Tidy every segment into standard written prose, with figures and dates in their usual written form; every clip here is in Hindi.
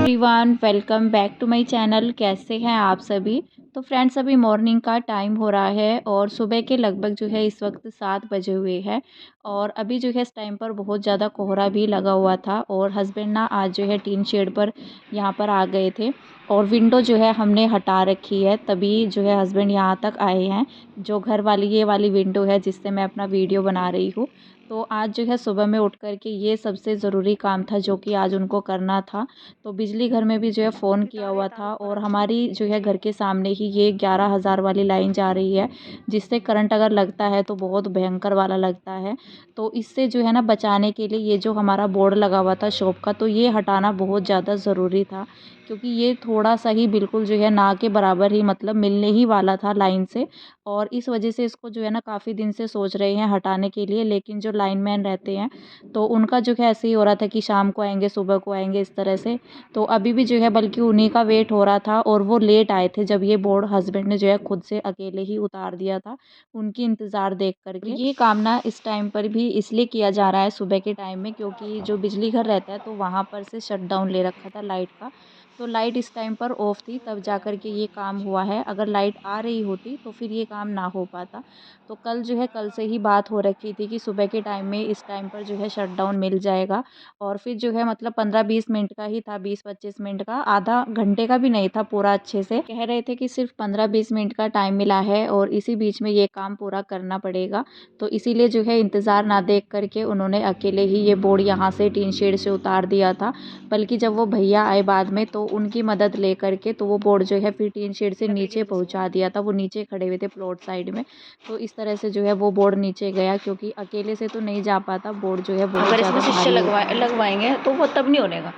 Everyone, welcome back to my channel. कैसे हैं आप सभी। तो फ्रेंड्स, अभी मॉर्निंग का टाइम हो रहा है और सुबह के लगभग जो है इस वक्त 7 बजे हुए हैं। और अभी जो है इस टाइम पर बहुत ज़्यादा कोहरा भी लगा हुआ था और हस्बैंड ना आज जो है टीन शेड पर यहाँ पर आ गए थे और विंडो जो है हमने हटा रखी है, तभी जो है हस्बैंड यहाँ तक आए हैं। जो घर वाली ये वाली विंडो है जिससे मैं अपना वीडियो बना रही हूँ। तो आज जो है सुबह में उठ कर के ये सबसे ज़रूरी काम था जो कि आज उनको करना था। तो बिजली घर में भी जो है फ़ोन किया हुआ था और हमारी जो है घर के सामने ही ये 11,000 वाली लाइन जा रही है, जिससे करंट अगर लगता है तो बहुत भयंकर वाला लगता है। तो इससे जो है ना बचाने के लिए ये जो हमारा बोर्ड लगा हुआ था शॉप का, तो ये हटाना बहुत ज़्यादा ज़रूरी था, क्योंकि ये थोड़ा-सा ही बिल्कुल जो है ना के बराबर ही मतलब मिलने ही वाला था लाइन से। और इस वजह से इसको जो है ना काफ़ी दिन से सोच रहे हैं हटाने के लिए, लेकिन जो लाइनमैन रहते हैं तो उनका जो है ऐसे ही हो रहा था कि शाम को आएँगे, सुबह को आएँगे, इस तरह से। तो अभी भी जो है बल्कि उन्हीं का वेट हो रहा था और वो लेट आए थे जब ये बोर्ड हस्बैंड ने जो है खुद से अकेले ही उतार दिया था, उनकी इंतज़ार देख कर के। ये काम ना इस टाइम पर भी इसलिए किया जा रहा है सुबह के टाइम में, क्योंकि जो बिजली घर रहता है तो वहाँ पर से शटडाउन ले रखा था लाइट का। तो लाइट इस टाइम पर ऑफ थी तब जा कर के ये काम हुआ है। अगर लाइट आ रही होती तो फिर ये काम ना हो पाता। तो कल जो है कल से ही बात हो रखी थी कि सुबह के टाइम में इस टाइम पर जो है शटडाउन मिल जाएगा। और फिर जो है मतलब 15-20 मिनट का ही था, 20-25 मिनट का, आधा घंटे का भी नहीं था पूरा। अच्छे से कह रहे थे कि सिर्फ 15-20 मिनट का टाइम मिला है और इसी बीच में ये काम पूरा करना पड़ेगा। तो इसीलिए जो है इंतज़ार ना देख करके उन्होंने अकेले ही ये बोर्ड यहाँ से टीन शेड से उतार दिया था। बल्कि जब वो भैया आए बाद में तो उनकी मदद ले करके तो वो बोर्ड जो है फिर टीन शेड से नीचे पहुँचा दिया था। वो नीचे खड़े हुए थे प्लॉट साइड में, तो इस तरह से जो है वो बोर्ड नीचे गया, क्योंकि अकेले से तो नहीं जा पाता, बोर्ड जो है बहुत अगर ज़्यादा इसमें शीशे भारी होता है। लगवाएंगे तो वो तब नहीं होने का।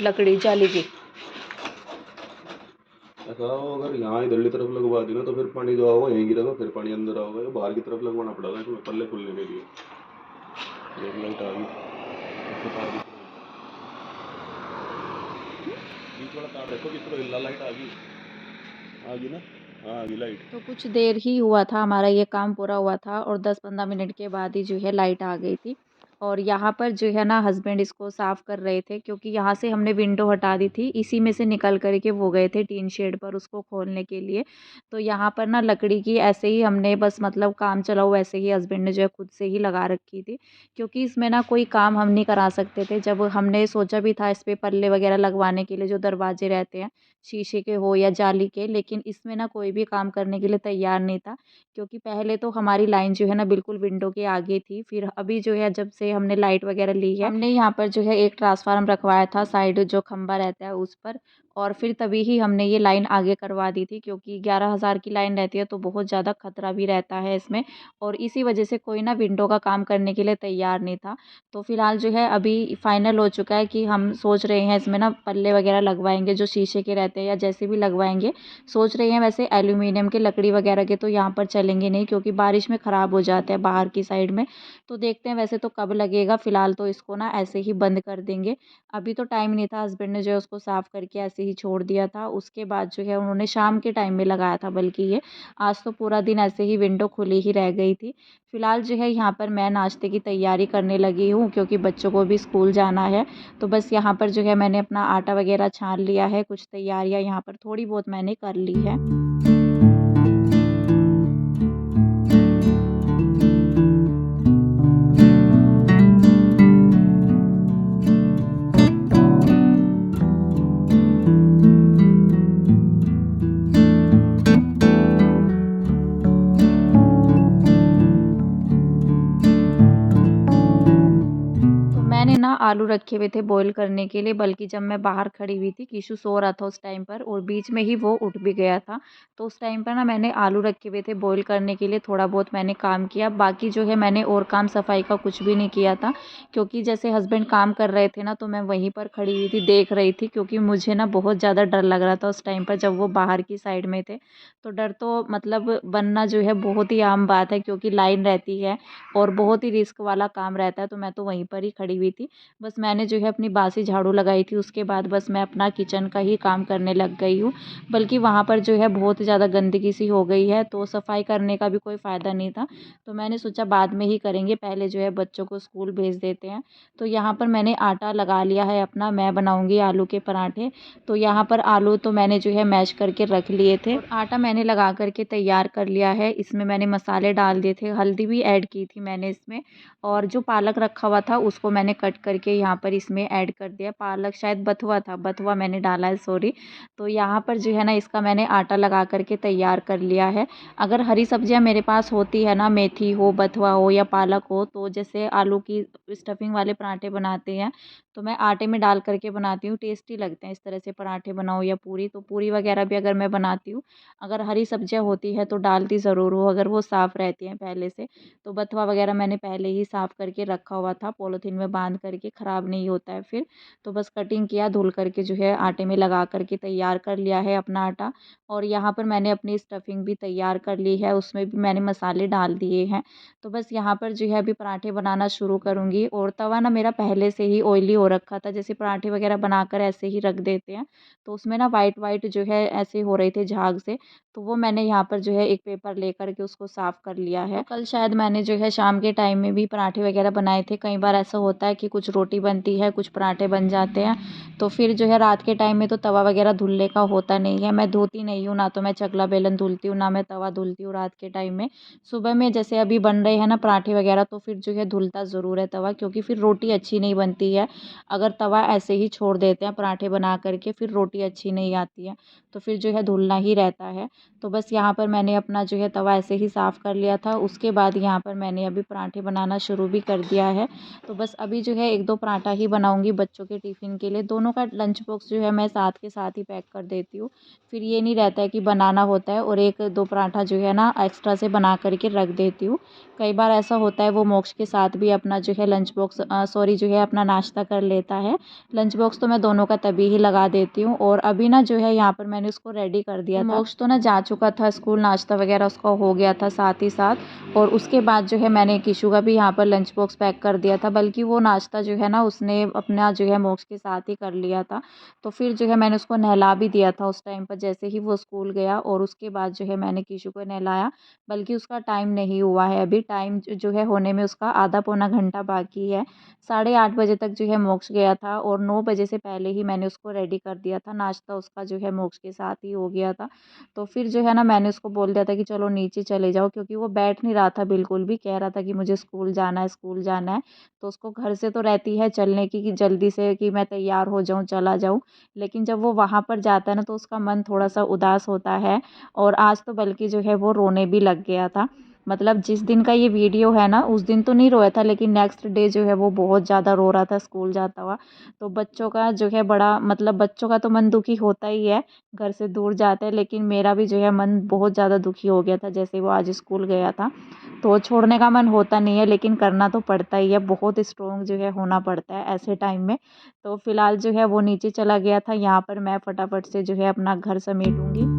लकड़ी जाली की ऐसा हो, अगर यहाँ इधरली तरफ लगवा दी ना तो फिर पानी जो होगा यहीं गिरेगा, फिर पानी अंदर आओगे, तो बाहर की तरफ लगवाना पड़ेगा इसमें पल्ले खुलने के लिए। एक लाइट आ गई, बीच वाला तार देखो, किस तरह लाइट आ गई ना। हाँ, आ गई लाइट। तो कुछ देर ही हुआ था हमारा ये काम पूरा हुआ था और 10-15 मिनट के बाद ही जो है लाइट आ गई थी। और यहाँ पर जो है ना हस्बैंड इसको साफ़ कर रहे थे, क्योंकि यहाँ से हमने विंडो हटा दी थी, इसी में से निकल कर के वो गए थे टीन शेड पर उसको खोलने के लिए। तो यहाँ पर ना लकड़ी की ऐसे ही हमने बस मतलब काम चलाओ वैसे ही हस्बैंड ने जो है खुद से ही लगा रखी थी, क्योंकि इसमें ना कोई काम हम नहीं करा सकते थे। जब हमने सोचा भी था इस पे पल्ले वगैरह लगवाने के लिए, जो दरवाजे रहते हैं शीशे के हो या जाली के, लेकिन इसमें ना कोई भी काम करने के लिए तैयार नहीं था, क्योंकि पहले तो हमारी लाइन जो है ना बिल्कुल विंडो के आगे थी। फिर अभी जो है जब से हमने लाइट वगैरह ली है, हमने यहाँ पर जो है एक ट्रांसफार्मर रखवाया था साइड जो खंबा रहता है उस पर, और फिर तभी ही हमने ये लाइन आगे करवा दी थी, क्योंकि 11,000 की लाइन रहती है तो बहुत ज़्यादा खतरा भी रहता है इसमें। और इसी वजह से कोई ना विंडो का काम करने के लिए तैयार नहीं था। तो फिलहाल जो है अभी फाइनल हो चुका है कि हम सोच रहे हैं इसमें ना पल्ले वगैरह लगवाएंगे जो शीशे के रहते हैं या जैसे भी लगवाएंगे। सोच रहे हैं, वैसे एल्यूमिनियम के लकड़ी वगैरह के तो यहाँ पर चलेंगे नहीं, क्योंकि बारिश में ख़राब हो जाते हैं बाहर की साइड में। तो देखते हैं वैसे तो कब लगेगा, फ़िलहाल तो इसको ना ऐसे ही बंद कर देंगे। अभी तो टाइम नहीं था, हस्बैंड ने जो है उसको साफ़ करके ऐसे ही छोड़ दिया था। उसके बाद जो है उन्होंने शाम के टाइम में लगाया था, बल्कि ये आज तो पूरा दिन ऐसे ही विंडो खुली ही रह गई थी। फ़िलहाल जो है यहाँ पर मैं नाश्ते की तैयारी करने लगी हूँ, क्योंकि बच्चों को भी स्कूल जाना है। तो बस यहाँ पर जो है मैंने अपना आटा वगैरह छान लिया है, कुछ तैयारियाँ यहाँ पर थोड़ी बहुत मैंने कर ली है। मैंने ना आलू रखे हुए थे बॉईल करने के लिए, बल्कि जब मैं बाहर खड़ी हुई थी, कीशु सो रहा था उस टाइम पर और बीच में ही वो उठ भी गया था। तो उस टाइम पर ना मैंने आलू रखे हुए थे बॉईल करने के लिए, थोड़ा बहुत मैंने काम किया। बाकी जो है मैंने और काम सफाई का कुछ भी नहीं किया था, क्योंकि जैसे हस्बैंड काम कर रहे थे ना तो मैं वहीं पर खड़ी हुई थी, देख रही थी, क्योंकि मुझे ना बहुत ज़्यादा डर लग रहा था उस टाइम पर जब वो बाहर की साइड में थे। तो डर तो मतलब बनना जो है बहुत ही आम बात है, क्योंकि लाइन रहती है और बहुत ही रिस्क वाला काम रहता है। तो मैं तो वहीं पर ही खड़ी हुई थी। बस मैंने जो है अपनी बासी झाड़ू लगाई थी, उसके बाद बस मैं अपना किचन का ही काम करने लग गई हूँ। बल्कि वहाँ पर जो है बहुत ज़्यादा गंदगी सी हो गई है, तो सफाई करने का भी कोई फ़ायदा नहीं था। तो मैंने सोचा बाद में ही करेंगे, पहले जो है बच्चों को स्कूल भेज देते हैं। तो यहाँ पर मैंने आटा लगा लिया है अपना, मैं बनाऊँगी आलू के पराठे। तो यहाँ पर आलू तो मैंने जो है मैश करके रख लिए थे और आटा मैंने लगा कर के तैयार कर लिया है। इसमें मैंने मसाले डाल दिए थे, हल्दी भी ऐड की थी मैंने इसमें, और जो पालक रखा हुआ था उसको मैंने कट करके यहाँ पर इसमें ऐड कर दिया। पालक शायद बथुआ था, बथुआ मैंने डाला है, सॉरी। तो यहाँ पर जो है ना इसका मैंने आटा लगा कर के तैयार कर लिया है। अगर हरी सब्जियाँ मेरे पास होती है ना, मेथी हो, बथुआ हो या पालक हो, तो जैसे आलू की स्टफिंग वाले पराठे बनाते हैं तो मैं आटे में डाल करके बनाती हूँ, टेस्टी लगते हैं। इस तरह से पराठे बनाओ या पूरी, तो पूरी वगैरह भी अगर मैं बनाती हूँ, अगर हरी सब्जियाँ होती है तो डालती ज़रूर हो, अगर वो साफ़ रहती हैं पहले से। तो बथुआ वगैरह मैंने पहले ही साफ़ करके रखा हुआ था, पॉलीथीन में बांध करके, ख़राब नहीं होता है फिर। तो बस कटिंग किया, धुल करके जो है आटे में लगा करके तैयार कर लिया है अपना आटा। और यहाँ पर मैंने अपनी स्टफिंग भी तैयार कर ली है, उसमें भी मैंने मसाले डाल दिए हैं। तो बस यहाँ पर जो है अभी पराठे बनाना शुरू करूँगी। और तवा ना मेरा पहले से ही ऑयली हो रखा था, जैसे पराठे वगैरह बनाकर ऐसे ही रख देते हैं तो उसमें ना वाइट वाइट जो है ऐसे हो रहे थे झाग से। तो वो मैंने यहाँ पर जो है एक पेपर लेकर के उसको साफ़ कर लिया है। तो कल शायद मैंने जो है शाम के टाइम में भी पराठे वगैरह बनाए थे। कई बार ऐसा होता है कि कुछ रोटी बनती है, कुछ पराठे बन जाते हैं, तो फिर जो है रात के टाइम में तो तवा वगैरह धुलने का होता नहीं है। मैं धोती नहीं हूँ, ना तो मैं चकला बेलन धुलती हूँ, ना मैं तवा धुलती हूँ रात के टाइम में। सुबह में जैसे अभी बन रहे हैं ना पराठे वगैरह, तो फिर जो है धुलता ज़रूर है तवा, क्योंकि फिर रोटी अच्छी नहीं बनती है। अगर तवा ऐसे ही छोड़ देते हैं पराठे बना करके, फिर रोटी अच्छी नहीं आती है, तो फिर जो है धुलना ही रहता है। तो बस यहाँ पर मैंने अपना जो है तवा ऐसे ही साफ़ कर लिया था। उसके बाद यहाँ पर मैंने अभी पराठे बनाना शुरू भी कर दिया है। तो बस अभी जो है 1-2 पराठा ही बनाऊँगी बच्चों के टिफ़िन के लिए। दोनों का लंच बॉक्स जो है मैं साथ के साथ ही पैक कर देती हूँ। फिर ये नहीं रहता है कि बनाना होता है और 1-2 पराठा जो है ना एक्स्ट्रा से बना कर के रख देती हूँ। कई बार ऐसा होता है वो मोक्ष के साथ भी अपना जो है लंच बॉक्स सॉरी जो है अपना नाश्ता कर लेता है। लंच बॉक्स तो मैं दोनों का तभी ही लगा देती हूँ। और अभी ना जो है यहाँ पर मैंने उसको रेडी कर दिया था। मोक्ष तो ना जा चुका था स्कूल, नाश्ता वगैरह उसका हो गया था साथ ही साथ। और उसके बाद जो है मैंने किशु का भी यहाँ पर लंच बॉक्स पैक कर दिया था, बल्कि वो नाश्ता जो है ना उसने अपना जो है मोक्ष के साथ ही कर लिया था। तो फिर जो है मैंने उसको नहला भी दिया था उस टाइम पर, जैसे ही वो स्कूल गया। और उसके बाद जो है मैंने किशु को नहलाया, बल्कि उसका टाइम नहीं हुआ है अभी, टाइम जो है होने में उसका आधा पौना घंटा बाकी है। 8:30 बजे तक जो है मोक्ष गया था और 9 बजे से पहले ही मैंने उसको रेडी कर दिया था। नाश्ता उसका जो है मोक्ष के साथ ही हो गया था। तो फिर जो है ना मैंने उसको बोल दिया था कि चलो नीचे चले जाओ, क्योंकि वो बैठ नहीं रहा था बिल्कुल भी, कह रहा था कि मुझे स्कूल जाना है, स्कूल जाना है। तो उसको घर से तो रहती है चलने की कि जल्दी से कि मैं तैयार हो जाऊँ, चला जाऊँ। लेकिन जब वो वहाँ पर जाता है ना तो उसका मन थोड़ा-सा उदास होता है। और आज तो बल्कि जो है वो रोने भी लग गया था। मतलब जिस दिन का ये वीडियो है ना उस दिन तो नहीं रोया था, लेकिन नेक्स्ट डे जो है वो बहुत ज़्यादा रो रहा था स्कूल जाता हुआ। तो बच्चों का जो है बड़ा मतलब बच्चों का तो मन दुखी होता ही है, घर से दूर जाते हैं, लेकिन मेरा भी जो है मन बहुत ज़्यादा दुखी हो गया था जैसे वो आज स्कूल गया था। तो छोड़ने का मन होता नहीं है, लेकिन करना तो पड़ता ही है, बहुत स्ट्रॉन्ग जो है होना पड़ता है ऐसे टाइम में। तो फिलहाल जो है वो नीचे चला गया था, यहाँ पर मैं फटाफट से जो है अपना घर समेटूँगी।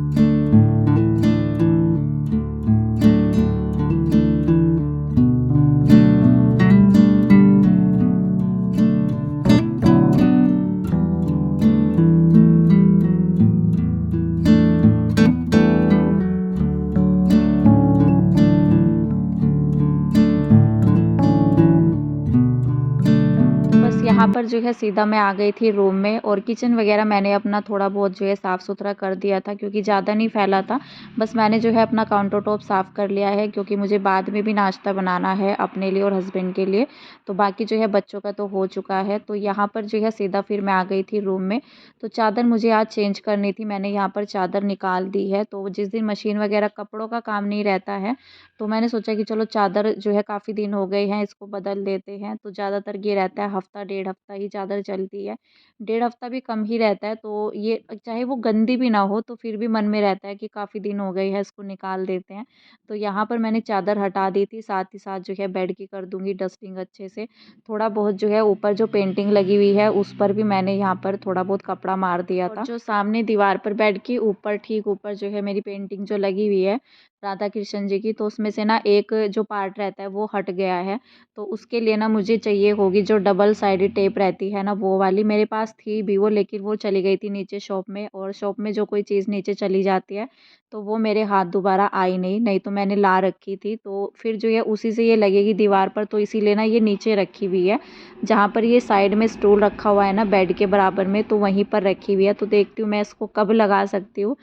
बस यहाँ पर जो है सीधा मैं आ गई थी रूम में। और किचन वगैरह मैंने अपना थोड़ा बहुत जो है साफ़ सुथरा कर दिया था, क्योंकि ज़्यादा नहीं फैला था। बस मैंने जो है अपना काउंटर टॉप साफ़ कर लिया है, क्योंकि मुझे बाद में भी नाश्ता बनाना है अपने लिए और हस्बैंड के लिए। तो बाकी जो है बच्चों का तो हो चुका है। तो यहाँ पर जो है सीधा फिर मैं आ गई थी रूम में। तो चादर मुझे आज चेंज करनी थी, मैंने यहाँ पर चादर निकाल दी है। तो जिस दिन मशीन वगैरह कपड़ों का काम नहीं रहता है, तो मैंने सोचा कि चलो चादर जो है काफ़ी दिन हो गए हैं, इसको बदल देते हैं। तो ज़्यादातर ये रहता है हफ़्ता 1.5 हफ़्ता ही चादर चलती है, 1.5 हफ़्ता भी कम ही रहता है। तो ये चाहे वो गंदी भी ना हो तो फिर भी मन में रहता है कि काफ़ी दिन हो गए हैं, इसको निकाल देते हैं। तो यहाँ पर मैंने चादर हटा दी थी, साथ ही साथ जो है बेड की कर दूँगी डस्टिंग अच्छे से। थोड़ा बहुत जो है ऊपर जो पेंटिंग लगी हुई है उस पर भी मैंने यहाँ पर थोड़ा बहुत कपड़ा मार दिया था। और जो सामने दीवार पर बेड के ऊपर ठीक ऊपर जो है मेरी पेंटिंग जो लगी हुई है राधा कृष्ण जी की, तो उसमें से ना एक जो पार्ट रहता है वो हट गया है। तो उसके लिए ना मुझे चाहिए होगी जो डबल साइडेड टेप रहती है ना वो वाली। मेरे पास थी भी वो, लेकिन वो चली गई थी नीचे शॉप में, और शॉप में जो कोई चीज़ नीचे चली जाती है तो वो मेरे हाथ दोबारा आई नहीं तो मैंने ला रखी थी। तो फिर जो है उसी से ये लगेगी दीवार पर, तो इसीलिए ना ये नीचे रखी हुई है। जहाँ पर ये साइड में स्टूल रखा हुआ है ना बेड के बराबर में, तो वहीं पर रखी हुई है। तो देखती हूँ मैं इसको कब लगा सकती हूँ।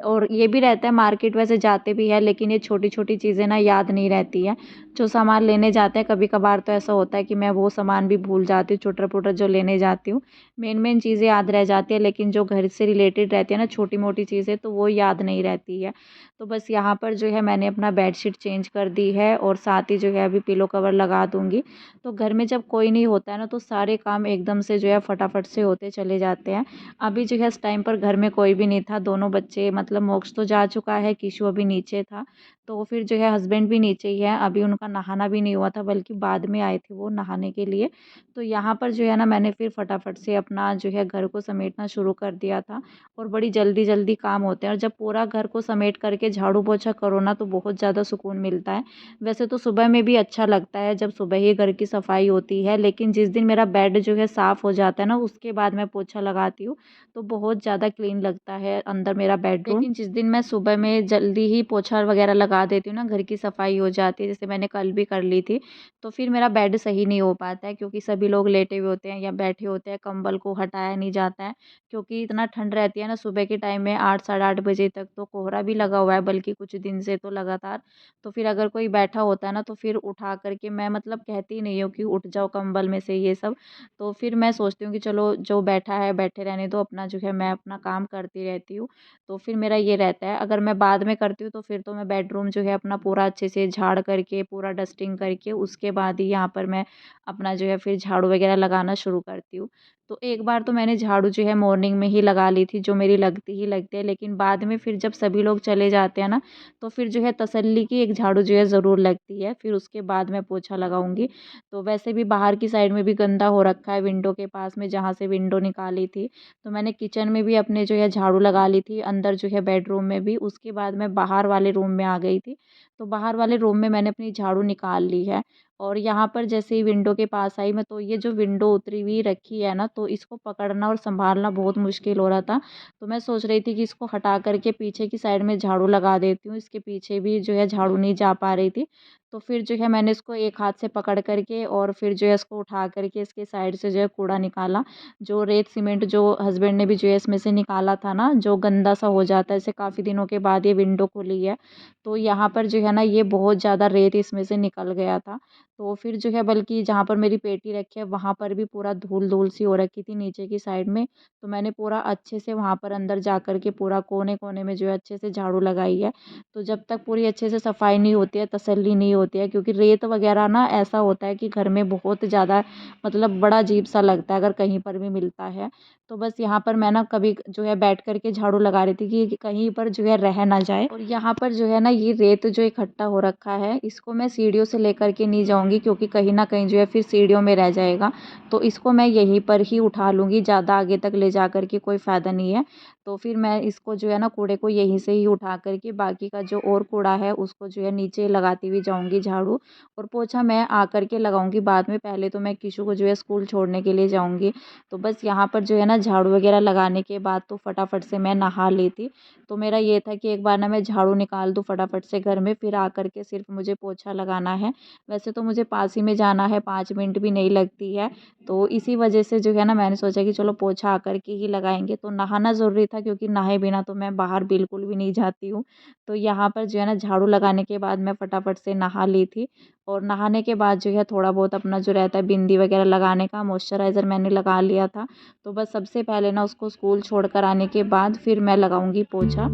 और ये भी रहता है, मार्केट वैसे जाते भी है, लेकिन ये छोटी छोटी चीज़ें ना याद नहीं रहती हैं। जो सामान लेने जाते हैं कभी कभार तो ऐसा होता है कि मैं वो सामान भी भूल जाती हूँ, छोटा मोटा जो लेने जाती हूँ। मेन चीज़ें याद रह जाती है, लेकिन जो घर से रिलेटेड रहती है ना छोटी मोटी चीज़ें, तो वो याद नहीं रहती है। तो बस यहाँ पर जो है मैंने अपना बेडशीट चेंज कर दी है, और साथ ही जो है अभी पिलो कवर लगा दूँगी। तो घर में जब कोई नहीं होता है ना तो सारे काम एकदम से जो है फटाफट से होते चले जाते हैं। अभी जो है इस टाइम पर घर में कोई भी नहीं था, दोनों बच्चे मतलब मोक्ष तो जा चुका है, किशु अभी नीचे था। तो फिर जो है हस्बैंड भी नीचे ही है, अभी उनका नहाना भी नहीं हुआ था, बल्कि बाद में आए थे वो नहाने के लिए। तो यहाँ पर जो है ना मैंने फिर फटाफट से अपना जो है घर को समेटना शुरू कर दिया था। और बड़ी जल्दी जल्दी काम होते हैं, और जब पूरा घर को समेट करके झाड़ू पोछा करो ना तो बहुत ज़्यादा सुकून मिलता है। वैसे तो सुबह में भी अच्छा लगता है जब सुबह ही घर की सफाई होती है, लेकिन जिस दिन मेरा बेड जो है साफ़ हो जाता है ना उसके बाद मैं पोछा लगाती हूँ, तो बहुत ज़्यादा क्लीन लगता है अंदर मेरा बेडरूम। लेकिन जिस दिन मैं सुबह में जल्दी ही पोछा वगैरह लगा देती हूँ ना, घर की सफाई हो जाती है, जैसे मैंने कल भी कर ली थी, तो फिर मेरा बेड सही नहीं हो पाता है, क्योंकि सभी लोग लेटे हुए होते हैं या बैठे होते हैं, कंबल को हटाया नहीं जाता है। क्योंकि इतना ठंड रहती है ना सुबह के टाइम में 8 साढ़े 8 बजे तक, तो कोहरा भी लगा हुआ है बल्कि कुछ दिन से तो लगातार। तो फिर अगर कोई बैठा होता है ना तो फिर उठा करके मैं मतलब कहती नहीं हूँ कि उठ जाओ कंबल में से ये सब। तो फिर मैं सोचती हूँ कि चलो जो बैठा है बैठे रहने दो, अपना जो है मैं अपना काम करती रहती हूँ। तो फिर मेरा ये रहता है, अगर मैं बाद में करती हूँ तो फिर तो मैं बेडरूम जो है अपना पूरा अच्छे से झाड़ करके पूरा डस्टिंग करके उसके बाद ही यहाँ पर मैं अपना जो है फिर झाड़ू वगैरह लगाना शुरू करती हूँ। तो एक बार तो मैंने झाड़ू जो है मॉर्निंग में ही लगा ली थी, जो मेरी लगती ही लगती है, लेकिन बाद में फिर जब सभी लोग चले जाते हैं ना तो फिर जो है तसल्ली की एक झाड़ू जो है ज़रूर लगती है, फिर उसके बाद मैं पोछा लगाऊंगी। तो वैसे भी बाहर की साइड में भी गंदा हो रखा है, विंडो के पास में जहाँ से विंडो निकाली थी। तो मैंने किचन में भी अपने जो है झाड़ू लगा ली थी, अंदर जो है बेडरूम में भी। उसके बाद मैं बाहर वाले रूम में आ गई थी, तो बाहर वाले रूम में मैंने अपनी झाड़ू निकाल ली है। और यहाँ पर जैसे ही विंडो के पास आई मैं, तो ये जो विंडो उतरी हुई रखी है ना, तो इसको पकड़ना और संभालना बहुत मुश्किल हो रहा था। तो मैं सोच रही थी कि इसको हटा करके पीछे की साइड में झाड़ू लगा देती हूँ, इसके पीछे भी जो है झाड़ू नहीं जा पा रही थी। तो फिर जो है मैंने इसको एक हाथ से पकड़ करके और फिर जो है इसको उठा करके इसके साइड से जो है कूड़ा निकाला। जो रेत सीमेंट जो हस्बैंड ने भी जो है इसमें से निकाला था ना, जो गंदा सा हो जाता है, इसे काफ़ी दिनों के बाद ये विंडो खुली है, तो यहाँ पर जो है ना ये बहुत ज़्यादा रेत इसमें से निकल गया था। तो फिर जो है बल्कि जहाँ पर मेरी पेटी रखी है वहाँ पर भी पूरा धूल धूल सी हो रखी थी नीचे की साइड में। तो मैंने पूरा अच्छे से वहाँ पर अंदर जा कर के पूरा कोने कोने में जो है अच्छे से झाड़ू लगाई है। तो जब तक पूरी अच्छे से सफाई नहीं होती है, तसल्ली नहीं होती है, क्योंकि रेत वगैरह ना ऐसा होता है कि घर में बहुत ज़्यादा मतलब बड़ा अजीब सा लगता है अगर कहीं पर भी मिलता है। तो बस यहाँ पर मैं ना कभी जो है बैठ कर के झाड़ू लगा रही थी कि कहीं पर जो है रह ना जाए। और यहाँ पर जो है ना ये रेत जो इकट्ठा हो रखा है, इसको मैं सीढ़ियों से लेकर के नहीं जाऊँगी, क्योंकि कहीं ना कहीं जो है फिर सीढ़ियों में रह जाएगा। तो इसको मैं यहीं पर ही उठा लूँगी, ज़्यादा आगे तक ले जा कर के कोई फ़ायदा नहीं है। तो फिर मैं इसको जो है ना कूड़े को यहीं से ही उठा कर के बाकी का जो और कूड़ा है उसको जो है नीचे लगाती हुई जाऊँगी झाड़ू। और पोछा मैं आ कर के लगाऊँगी बाद में, पहले तो मैं किशु को जो है स्कूल छोड़ने के लिए जाऊँगी। तो बस यहाँ पर जो है ना झाड़ू वगैरह लगाने के बाद तो फटाफट से मैं नहा ली थी। तो मेरा ये था कि एक बार ना मैं झाड़ू निकाल दूँ फटाफट से घर में, फिर आ कर के सिर्फ मुझे पोछा लगाना है। वैसे तो मुझे पास ही में जाना है, 5 मिनट भी नहीं लगती है। तो इसी वजह से जो है ना मैंने सोचा कि चलो पोछा आकर के ही लगाएंगे। तो नहाना ज़रूरी था, क्योंकि नहाए बिना तो मैं बाहर बिल्कुल भी नहीं जाती हूँ। तो यहाँ पर जो है ना झाड़ू लगाने के बाद मैं फटाफट से नहा ली थी। और नहाने के बाद जो है थोड़ा बहुत अपना जो रहता है बिंदी वगैरह लगाने का, मॉइस्चराइज़र मैंने लगा लिया था। तो बस सबसे पहले ना उसको स्कूल छोड़ कर आने के बाद फिर मैं लगाऊंगी पोछा।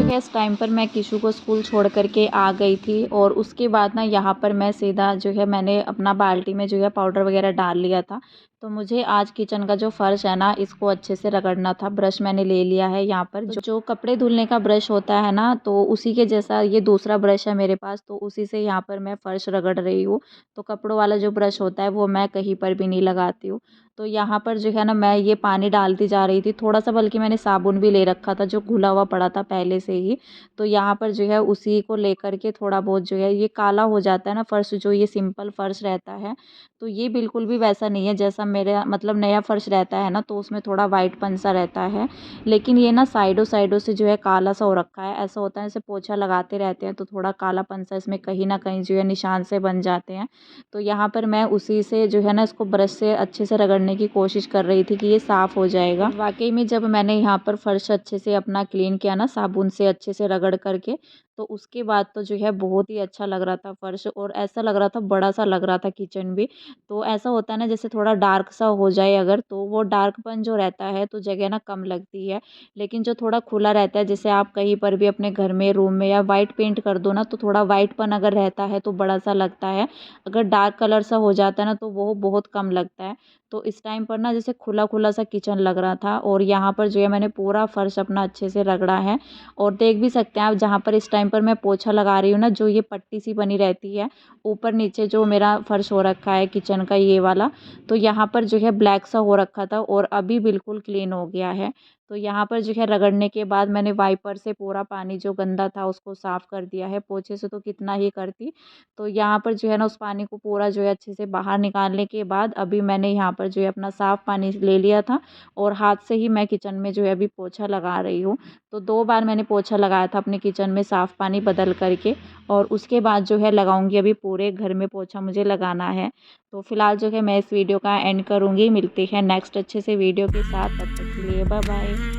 इस टाइम टाइम पर मैं किशु को स्कूल छोड़ कर के आ गई थी और उसके बाद ना यहाँ पर मैं सीधा जो है मैंने अपना बाल्टी में जो है पाउडर वगैरह डाल लिया था। तो मुझे आज किचन का जो फ़र्श है ना इसको अच्छे से रगड़ना था। ब्रश मैंने ले लिया है यहाँ पर, जो कपड़े धुलने का ब्रश होता है ना तो उसी के जैसा ये दूसरा ब्रश है मेरे पास, तो उसी से यहाँ पर मैं फ़र्श रगड़ रही हूँ। तो कपड़ों वाला जो ब्रश होता है वो मैं कहीं पर भी नहीं लगाती हूँ। तो यहाँ पर जो है ना मैं ये पानी डालती जा रही थी, थोड़ा-सा बल्कि मैंने साबुन भी ले रखा था जो घुला हुआ पड़ा था पहले से ही। तो यहाँ पर जो है उसी को लेकर के थोड़ा बहुत जो है ये काला हो जाता है ना फ़र्श, जो ये सिंपल फ़र्श रहता है, तो ये बिल्कुल भी वैसा नहीं है जैसा मेरा मतलब नया फ़र्श रहता है ना, तो उसमें थोड़ा वाइटपन सा रहता है। लेकिन ये ना साइडों से जो है काला सा हो रखा है। ऐसा होता है जैसे पोछा लगाते रहते हैं तो थोड़ा कालापन सा इसमें कहीं न कहीं जो है निशान से बन जाते हैं। तो यहाँ पर मैं उसी से जो है ना इसको ब्रश से अच्छे से रगड़ने की कोशिश कर रही थी कि ये साफ़ हो जाएगा। वाक़ई में जब मैंने यहाँ पर फ़र्श अच्छे से अपना क्लीन किया ना साबुन से अच्छे से रगड़ कर के, तो उसके बाद तो जो है बहुत ही अच्छा लग रहा था फ़र्श, और ऐसा लग रहा था बड़ा-सा लग रहा था किचन भी। तो ऐसा होता है ना जैसे थोड़ा डार्क सा हो जाए अगर, तो वो डार्कपन जो रहता है तो जगह ना कम लगती है। लेकिन जो थोड़ा खुला रहता है, जैसे आप कहीं पर भी अपने घर में रूम में या वाइट पेंट कर दो ना, तो थोड़ा वाइटपन अगर रहता है तो बड़ा-सा लगता है। अगर डार्क कलर सा हो जाता है ना तो वो बहुत कम लगता है। तो इस टाइम पर ना जैसे खुला-खुला सा किचन लग रहा था, और यहाँ पर जो है मैंने पूरा फ़र्श अपना अच्छे से रगड़ा है। और देख भी सकते हैं आप, जहाँ पर इस टाइम पर मैं पोछा लगा रही हूँ ना, जो ये पट्टी सी बनी रहती है ऊपर नीचे जो मेरा फ़र्श हो रखा है किचन का ये वाला, तो यहाँ पर जो है ब्लैक सा हो रखा था और अभी बिल्कुल क्लीन हो गया है। तो यहाँ पर जो है रगड़ने के बाद मैंने वाइपर से पूरा पानी जो गंदा था उसको साफ़ कर दिया है, पोछे से तो कितना ही करती। तो यहाँ पर जो है ना उस पानी को पूरा जो है अच्छे से बाहर निकालने के बाद अभी मैंने यहाँ पर जो है अपना साफ़ पानी ले लिया था, और हाथ से ही मैं किचन में जो है अभी पोछा लगा रही हूँ। तो 2 बार मैंने पोछा लगाया था अपने किचन में साफ़ पानी बदल करके, और उसके बाद जो है लगाऊंगी, अभी पूरे घर में पोछा मुझे लगाना है। तो फिलहाल जो है मैं इस वीडियो का एंड करूँगी। मिलते हैं नेक्स्ट अच्छे से वीडियो के साथ, तब तक के लिए बाय बाय।